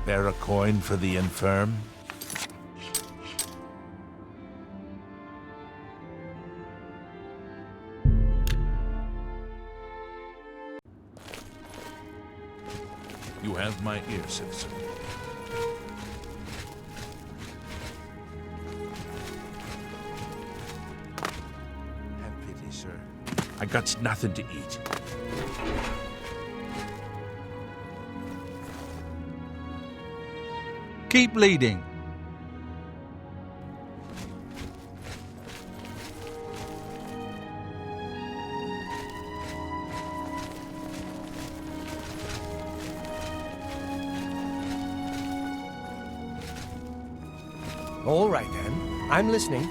spare a coin for the infirm? You have my ear, citizen. Have pity, sir. I got nothing to eat. Keep leading. All right, then. I'm listening.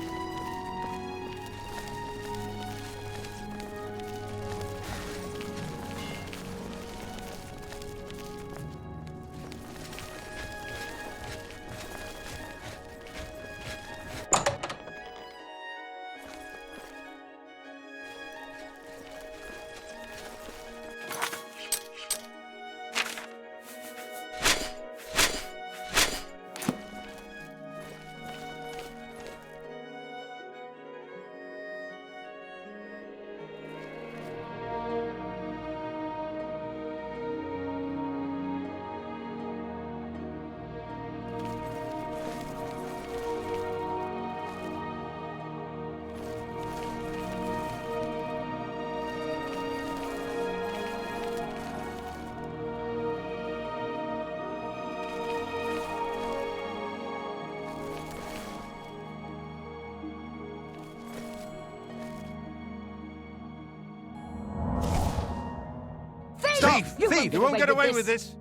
Thieve! You won't get away with this!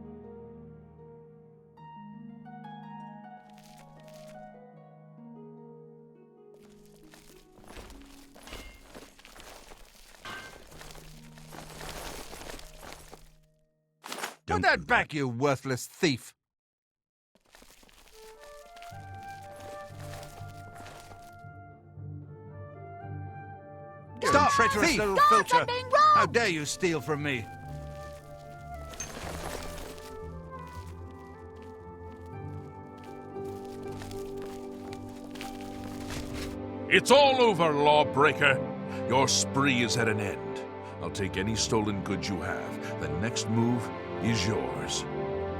Put that back, you worthless thief! Stop, treacherous little filcher! How dare you steal from me? It's all over, lawbreaker. Your spree is at an end. I'll take any stolen goods you have. The next move is yours.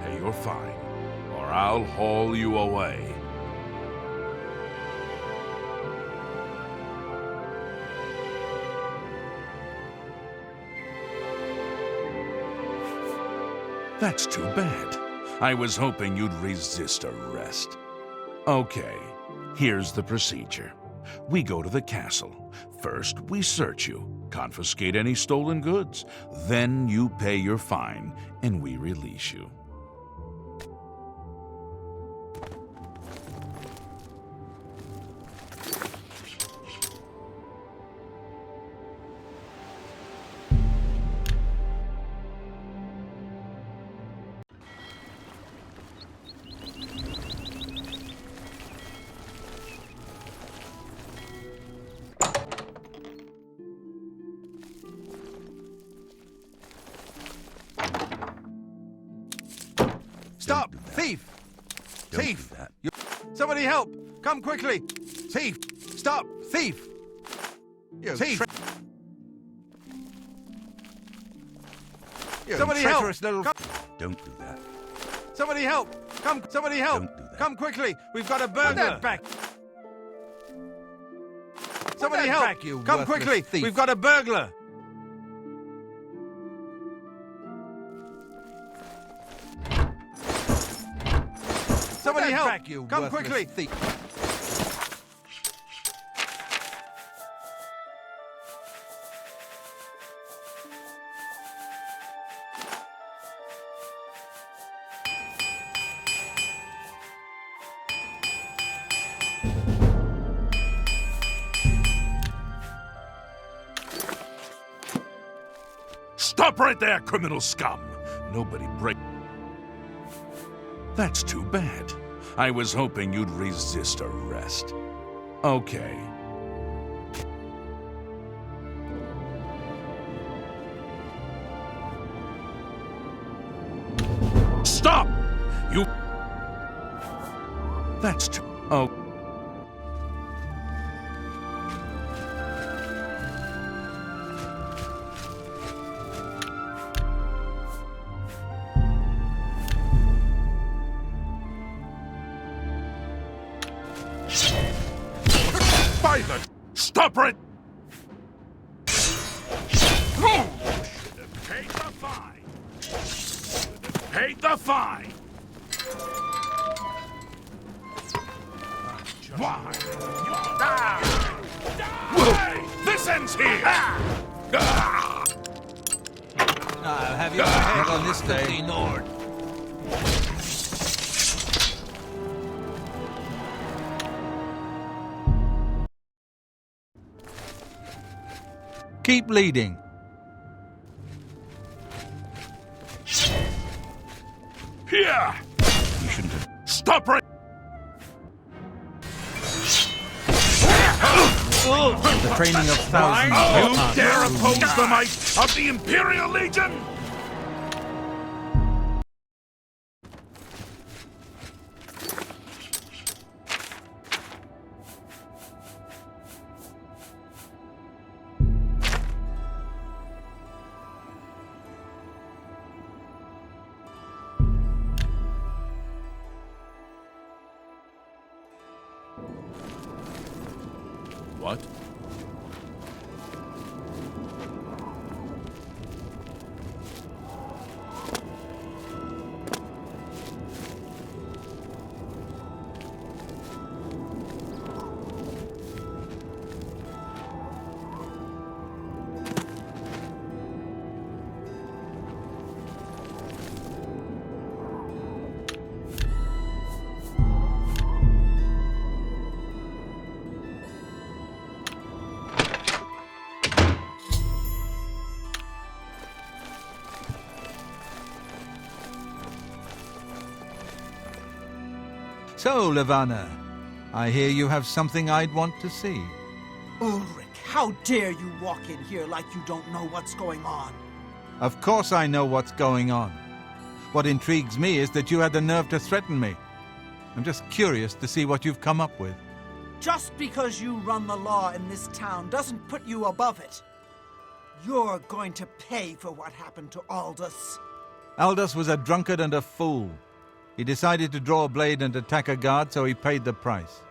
Pay your fine, or I'll haul you away. That's too bad. I was hoping you'd resist arrest. Okay, here's the procedure. We go to the castle. First, we search you, confiscate any stolen goods. Then you pay your fine, and we release you. Stop! Thief! Thief! Somebody help! Come quickly! Thief! Stop! Thief! Thief! Somebody help! Little... Don't do that. Somebody help! Come! Somebody help! Don't do that. Come quickly! We've got a burglar! Back! Somebody help! Back, you come quickly! Thief. We've got a burglar! Somebody help! Back, you come quickly! Thief. Stop right there, criminal scum! Nobody break... That's too bad. I was hoping you'd resist arrest. Okay. Stop! You... That's too... Oh. By the... Stop it! You should have paid the fine. Paid the fine. Why? Die! This ends here! I'll have your head on this day, Nord. Keep leading. Here! You shouldn't have... Stop right... The training of thousands. You dare oppose the might of the Imperial Legion? What? So, Levana, I hear you have something I'd want to see. Ulrich, how dare you walk in here like you don't know what's going on? Of course I know what's going on. What intrigues me is that you had the nerve to threaten me. I'm just curious to see what you've come up with. Just because you run the law in this town doesn't put you above it. You're going to pay for what happened to Aldous. Aldous was a drunkard and a fool. He decided to draw a blade and attack a guard, so he paid the price.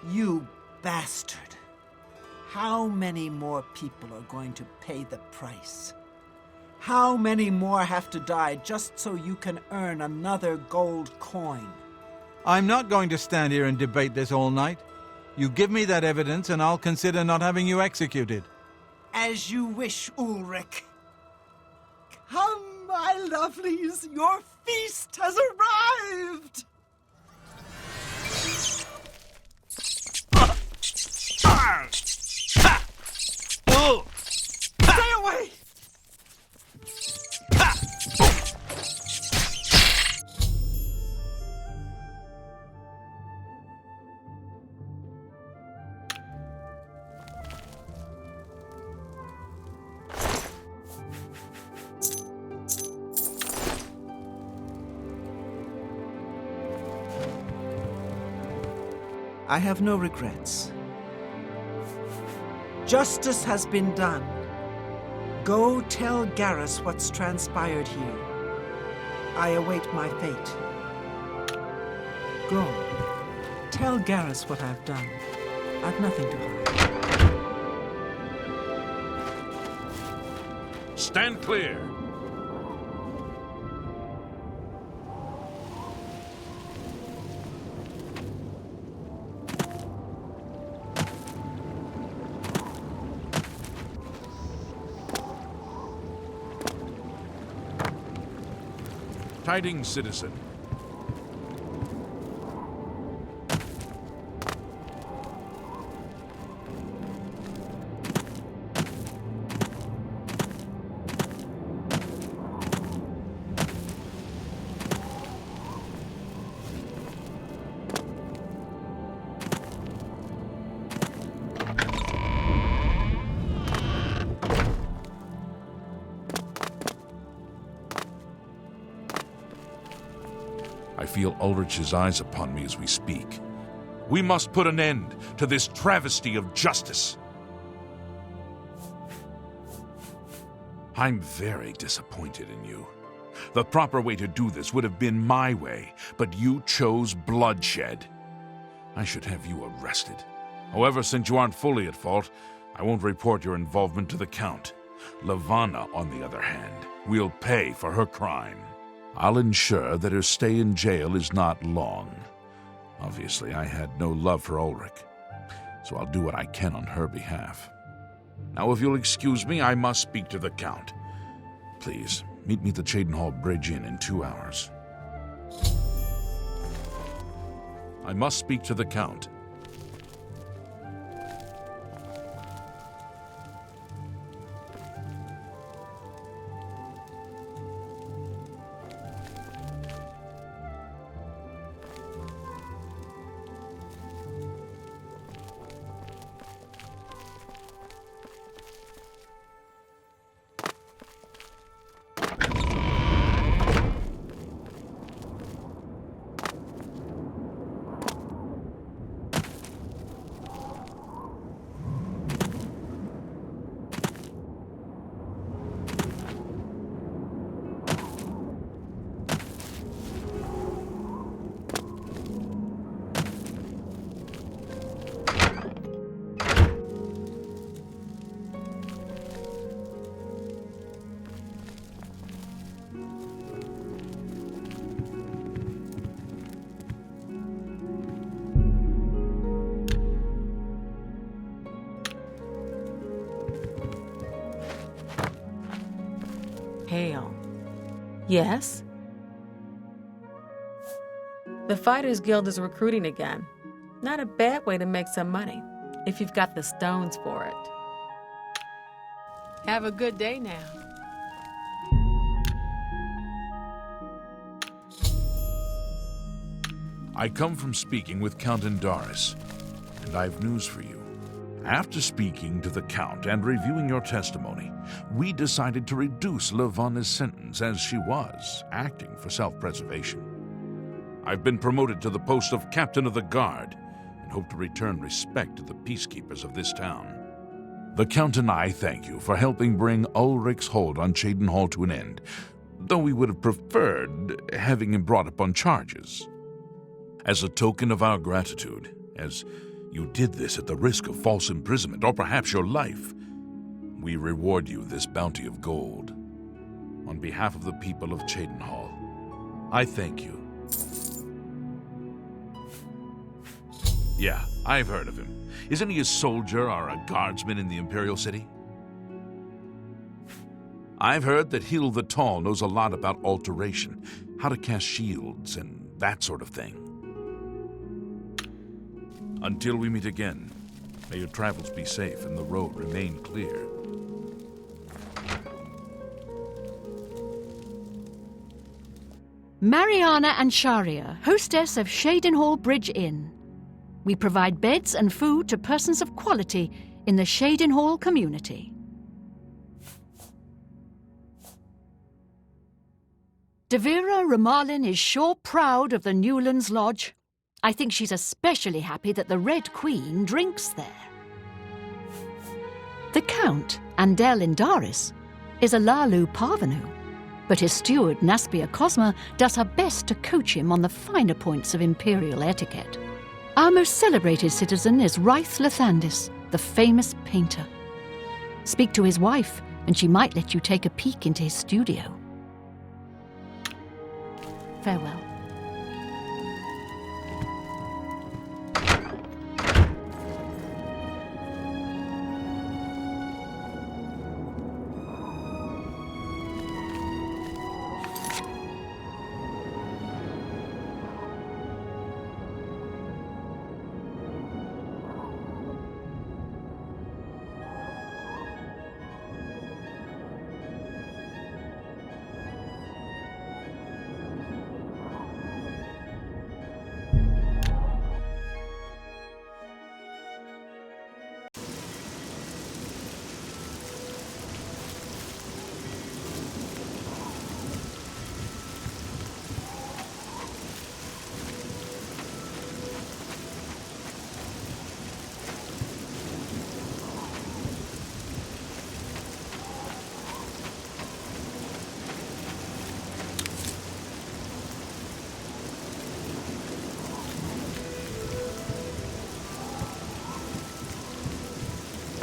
You bastard. How many more people are going to pay the price? How many more have to die just so you can earn another gold coin? I'm not going to stand here and debate this all night. You give me that evidence and I'll consider not having you executed. As you wish, Ulrich. Come, my lovelies, your feast has arrived! Stay away! I have no regrets. Justice has been done. Go tell Garrus what's transpired here. I await my fate. Go. Tell Garrus what I've done. I've nothing to hide. Stand clear. Tidings, citizen. I feel Ulrich's eyes upon me as we speak. We must put an end to this travesty of justice. I'm very disappointed in you. The proper way to do this would have been my way, but you chose bloodshed. I should have you arrested. However, since you aren't fully at fault, I won't report your involvement to the Count. Levana, on the other hand, will pay for her crime. I'll ensure that her stay in jail is not long. Obviously, I had no love for Ulrich, so I'll do what I can on her behalf. Now, if you'll excuse me, I must speak to the Count. Please, meet me at the Cheydinhall Bridge Inn in 2 hours. I must speak to the Count. Hail. Yes? The Fighters Guild is recruiting again. Not a bad way to make some money, if you've got the stones for it. Have a good day now. I come from speaking with Count Indaris, and I've news for you. After speaking to the Count and reviewing your testimony, we decided to reduce Levana's sentence as she was acting for self-preservation. I've been promoted to the post of Captain of the Guard and hope to return respect to the peacekeepers of this town. The Count and I thank you for helping bring Ulrich's hold on Cheydinhall to an end, though we would have preferred having him brought up on charges. As a token of our gratitude, as you did this at the risk of false imprisonment or perhaps your life, we reward you this bounty of gold. On behalf of the people of Cheydinhall, I thank you. Yeah, I've heard of him. Isn't he a soldier or a guardsman in the Imperial City? I've heard that Hill the Tall knows a lot about alteration, how to cast shields, and that sort of thing. Until we meet again, may your travels be safe and the road remain clear. Mariana and Sharia, hostess of Cheydinhall Bridge Inn. We provide beds and food to persons of quality in the Cheydinhall community. Devira Ramalin is sure proud of the Newlands Lodge. I think she's especially happy that the Red Queen drinks there. The Count, Andel Indaris, is a Lalu parvenu, but his steward, Naspia Cosma, does her best to coach him on the finer points of imperial etiquette. Our most celebrated citizen is Raith Lathandis, the famous painter. Speak to his wife, and she might let you take a peek into his studio. Farewell.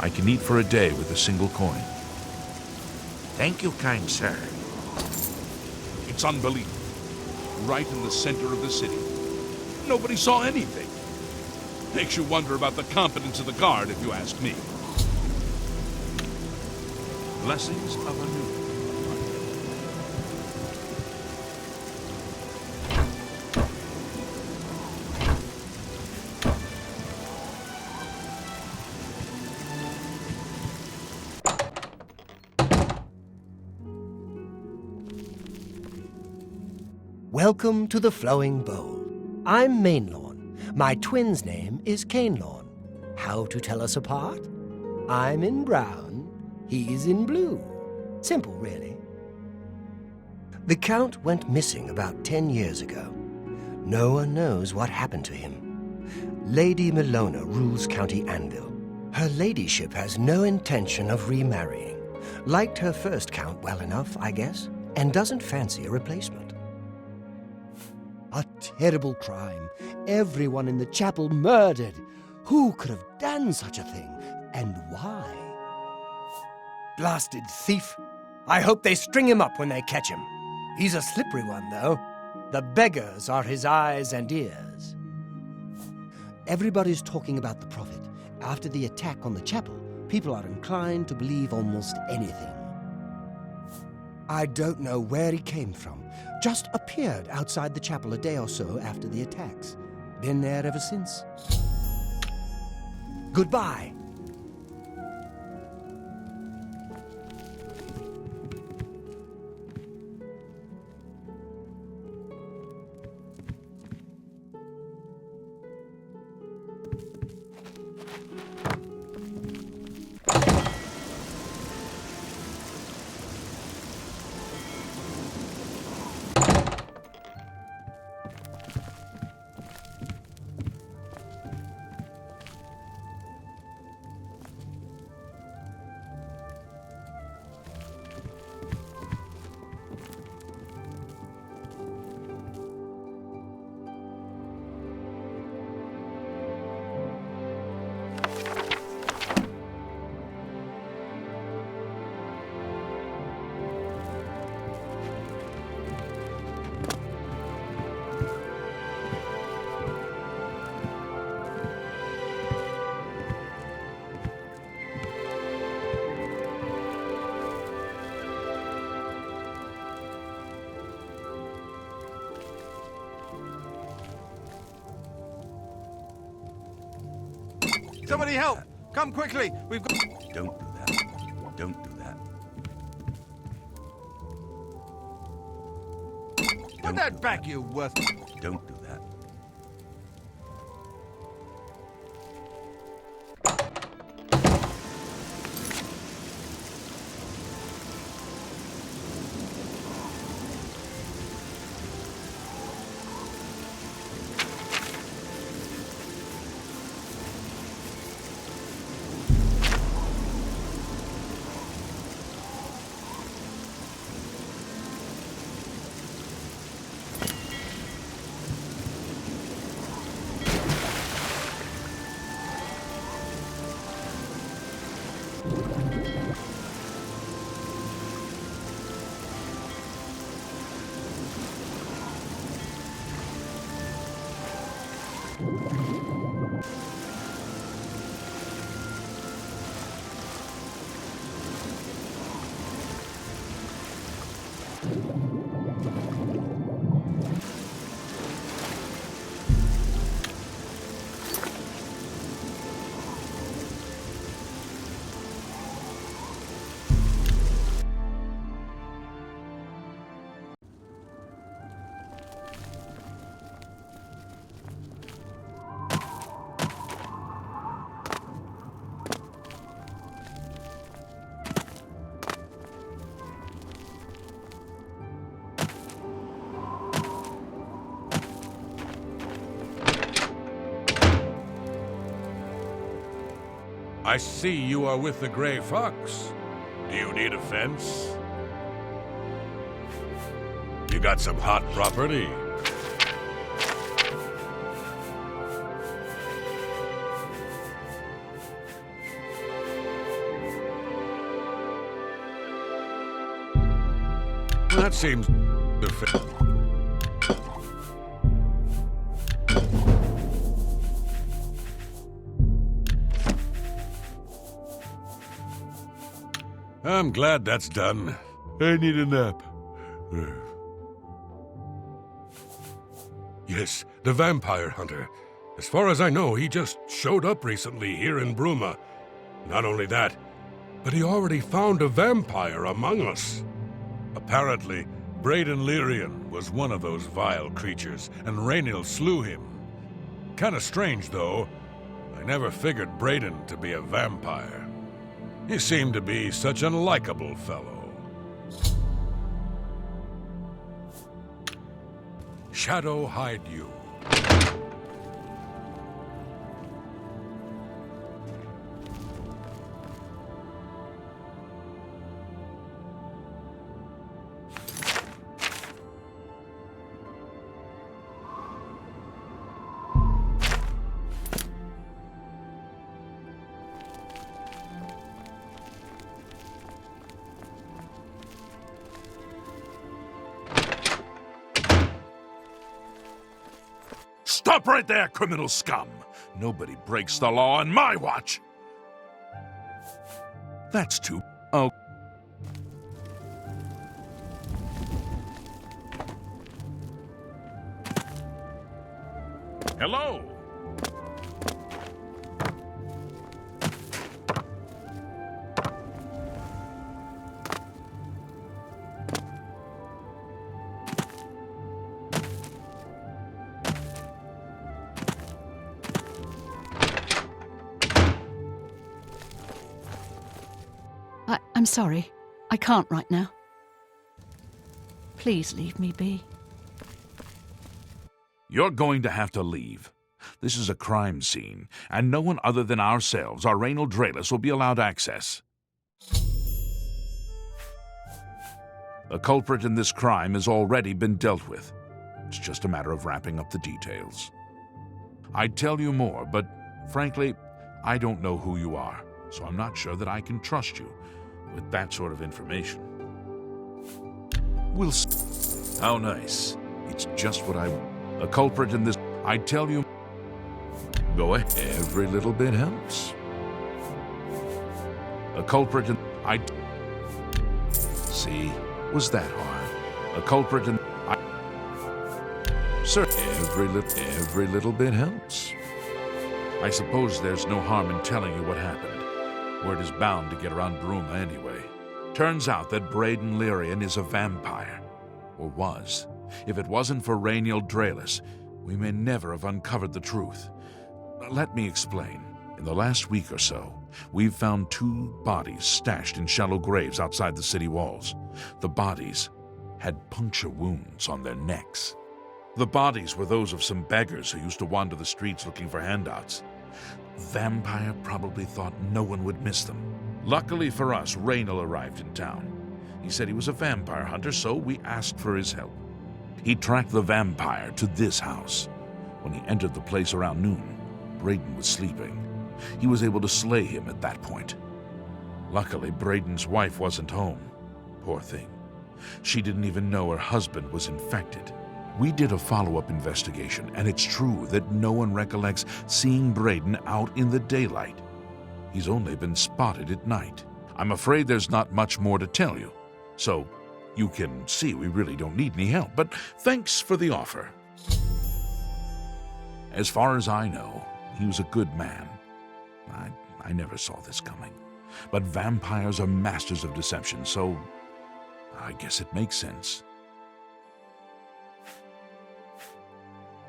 I can eat for a day with a single coin. Thank you, kind sir. It's unbelievable. Right in the center of the city. Nobody saw anything. Makes you wonder about the competence of the guard, if you ask me. Blessings of a new. Welcome to the Flowing Bowl. I'm Mainlawn. My twin's name is Canelawn. How to tell us apart? I'm in brown, he's in blue. Simple, really. The Count went missing about 10 years ago. No one knows what happened to him. Lady Milona rules County Anvil. Her ladyship has no intention of remarrying. Liked her first Count well enough, I guess, and doesn't fancy a replacement. A terrible crime. Everyone in the chapel murdered. Who could have done such a thing, and why? Blasted thief. I hope they string him up when they catch him. He's a slippery one, though. The beggars are his eyes and ears. Everybody's talking about the prophet. After the attack on the chapel, people are inclined to believe almost anything. I don't know where he came from. Just appeared outside the chapel a day or so after the attacks. Been there ever since. Goodbye. Somebody help! Come quickly! We've got... Don't do that. Don't do that. Put that back, you worth... Don't do that. I see you are with the Gray Fox. Do you need a fence? You got some hot property? That seems fair. I'm glad that's done. I need a nap. Yes, the vampire hunter. As far as I know, he just showed up recently here in Bruma. Not only that, but he already found a vampire among us. Apparently, Braden Lyrian was one of those vile creatures, and Rainil slew him. Kinda strange, though. I never figured Braden to be a vampire. He seemed to be such an likable fellow. Shadow hide you. Stop right there, criminal scum! Nobody breaks the law on my watch! That's too... Oh. Hello? I'm sorry. I can't right now. Please leave me be. You're going to have to leave. This is a crime scene, and no one other than ourselves, our Rainil Draelus, will be allowed access. The culprit in this crime has already been dealt with. It's just a matter of wrapping up the details. I'd tell you more, but frankly, I don't know who you are, so I'm not sure that I can trust you with that sort of information. We'll see. How nice. It's just what I want. The culprit in this... I'd tell you... Go ahead. Every little bit helps. The culprit in... See? Was that hard? The culprit in... Sir, every little bit helps. I suppose there's no harm in telling you what happened. Word is bound to get around Bruma anyway. Turns out that Braden Lyrian is a vampire. Or was. If it wasn't for Rainil Draelus, we may never have uncovered the truth. Let me explain. In the last week or so, we've found 2 bodies stashed in shallow graves outside the city walls. The bodies had puncture wounds on their necks. The bodies were those of some beggars who used to wander the streets looking for handouts. Vampire probably thought no one would miss them. Luckily for us, Rainil arrived in town. He said he was a vampire hunter, so we asked for his help. He tracked the vampire to this house. When he entered the place around noon, Braden was sleeping. He was able to slay him at that point. Luckily, Braden's wife wasn't home. Poor thing. She didn't even know her husband was infected. We did a follow-up investigation, and it's true that no one recollects seeing Braden out in the daylight. He's only been spotted at night. I'm afraid there's not much more to tell you. So, you can see we really don't need any help, but thanks for the offer. As far as I know, he was a good man. I never saw this coming. But vampires are masters of deception, so I guess it makes sense.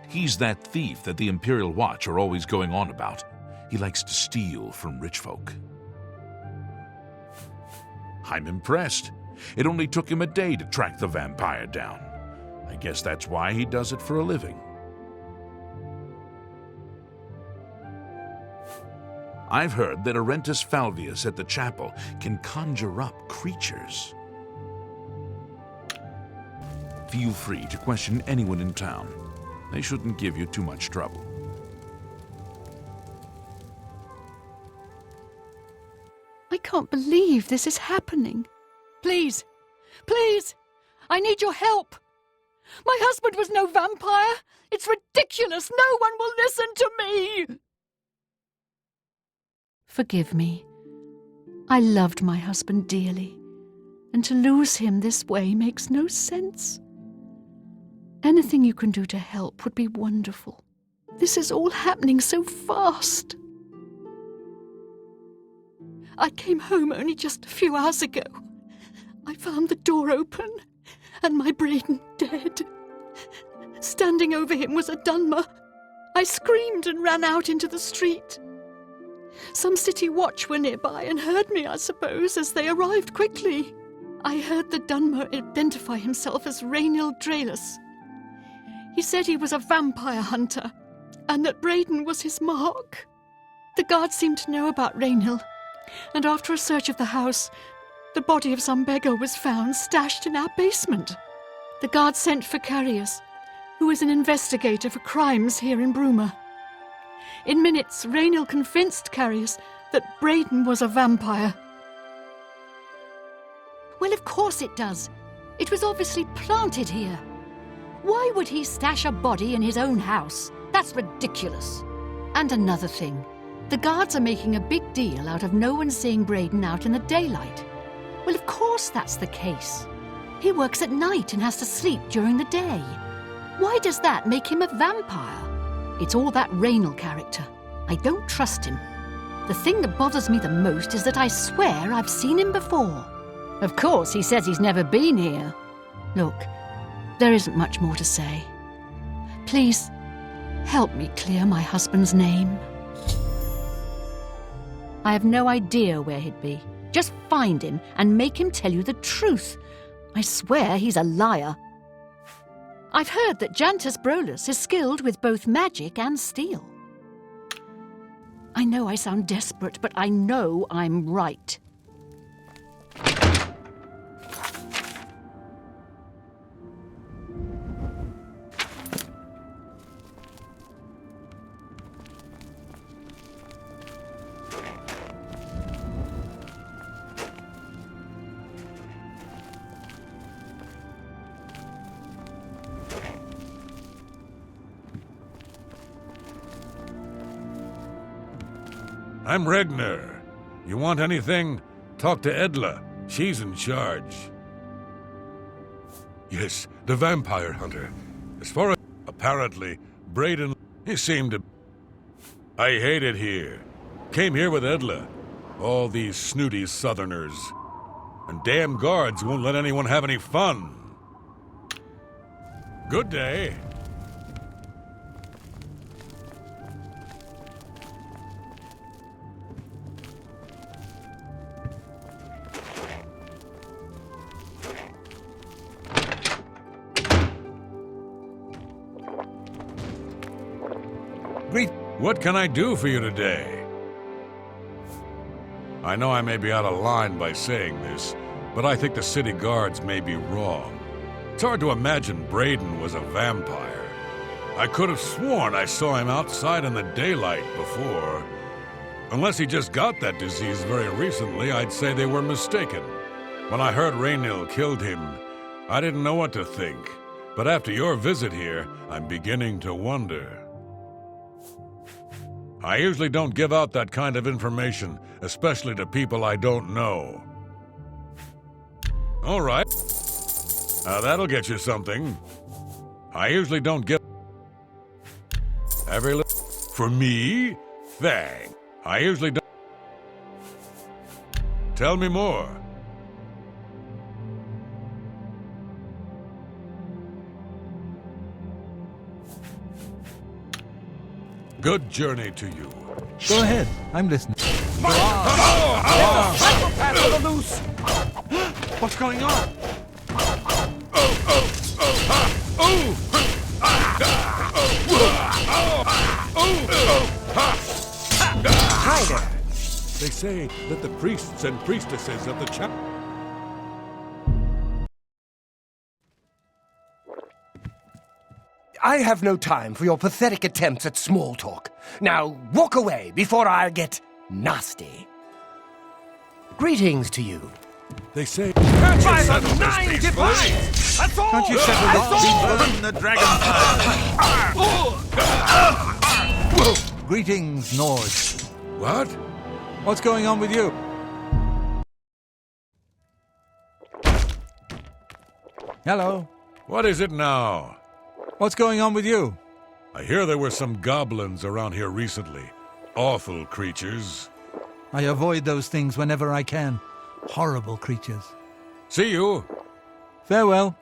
He's that thief that the Imperial Watch are always going on about. He likes to steal from rich folk. I'm impressed. It only took him a day to track the vampire down. I guess that's why he does it for a living. I've heard that Arentus Falvius at the chapel can conjure up creatures. Feel free to question anyone in town. They shouldn't give you too much trouble. I can't believe this is happening. Please, please, I need your help. My husband was no vampire. It's ridiculous. No one will listen to me. Forgive me. I loved my husband dearly, and to lose him this way makes no sense. Anything you can do to help would be wonderful. This is all happening so fast. I came home only just a few hours ago. I found the door open and my Braden dead. Standing over him was a Dunmer. I screamed and ran out into the street. Some city watch were nearby and heard me, I suppose, as they arrived quickly. I heard the Dunmer identify himself as Rainil Draelus. He said he was a vampire hunter and that Braden was his mark. The guards seemed to know about Rainil, and after a search of the house, the body of some beggar was found stashed in our basement. The guards sent for Carius, who is an investigator for crimes here in Bruma. In minutes, Rainil convinced Carius that Braden was a vampire. Well, of course it does. It was obviously planted here. Why would he stash a body in his own house? That's ridiculous. And another thing. The guards are making a big deal out of no one seeing Braden out in the daylight. Well, of course that's the case. He works at night and has to sleep during the day. Why does that make him a vampire? It's all that Rainil character. I don't trust him. The thing that bothers me the most is that I swear I've seen him before. Of course, he says he's never been here. Look, there isn't much more to say. Please, help me clear my husband's name. I have no idea where he'd be. Just find him and make him tell you the truth. I swear he's a liar. I've heard that Jantus Brolus is skilled with both magic and steel. I know I sound desperate, but I know I'm right. I'm Regner. You want anything? Talk to Edla. She's in charge. Yes, the vampire hunter. As far as... Apparently, Braden... He seemed to... I hate it here. Came here with Edla. All these snooty southerners. And damn guards won't let anyone have any fun. Good day. What can I do for you today? I know I may be out of line by saying this, but I think the city guards may be wrong. It's hard to imagine Braden was a vampire. I could have sworn I saw him outside in the daylight before. Unless he just got that disease very recently, I'd say they were mistaken. When I heard Rainil killed him, I didn't know what to think. But after your visit here, I'm beginning to wonder. I usually don't give out that kind of information, especially to people I don't know. All right. That'll get you something. I usually don't give... Every little... For me? Thanks. I usually don't... Tell me more. Good journey to you. Go ahead. I'm listening. What's going on? Hi there. They say that the priests and priestesses of the chapel... I have no time for your pathetic attempts at small talk. Now, walk away before I get nasty. Greetings to you. They say... By the nine divines! Can't you settle this Burn the dragonfire! Greetings, Nord. What? What's going on with you? Hello. What is it now? What's going on with you? I hear there were some goblins around here recently. Awful creatures. I avoid those things whenever I can. Horrible creatures. See you. Farewell.